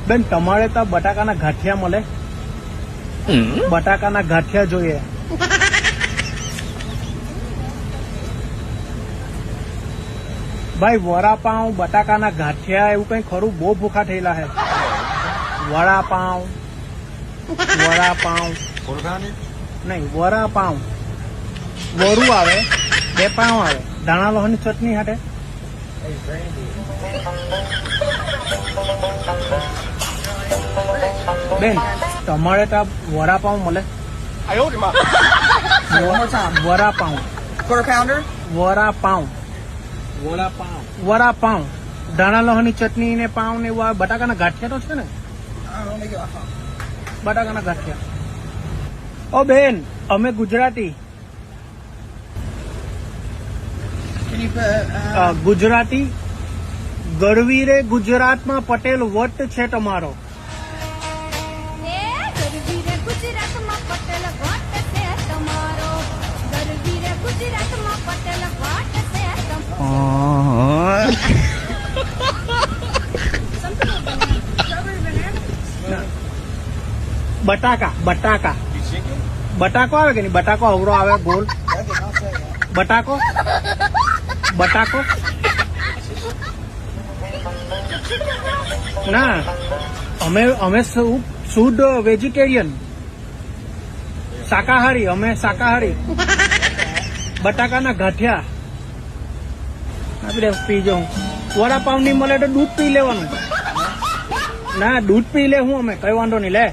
બેન તમારે તો બટાકાના ગાંઠિયા મળે? બટાકાના ગાંઠિયા જોઈએ. ભાઈ વડાપાઉં, બટાકાના ગાંઠિયા એવું કઈ ખરું? બહુ ભૂખા થયેલા હે. વડાપાઉં, નહીં વડાપાઉં. વરું આવે, 2 પાઉં આવે, ધાણા લોહની ચટણી હાટે. બેન તમારે ત્યાં વડાપાઉં મળે? વડાપાઉં. વડાપાઉં. વડાપાઉં. ધાણા લોહની ચટણી ને પાઉં ને એવું આવે. બટાકાના ગાંઠિયા તો છે ને? બટાકાના ગાંઠિયા. ઓ બેન અમે ગુજરાતી. ગુજરાતી ગરવીરે ગુજરાતમાં પટેલ વટ છે તમારો. બટાકા બટાકા બટાકો આવે કે નહીં? બટાકો અવરો આવે ગોળ. બટાકો બટાકો ના અમે શુદ્ધ વેજીટેરિયન, શાકાહારી. અમે શાકાહારી. બટાકાના ગાંઠિયા આપણે પી જાઉં. વડાપાઉં નહીં મળે તો દૂધ પી લેવાનું. ના દૂધ પી લે હું અમે, કઈ વાંધો નહીં. લે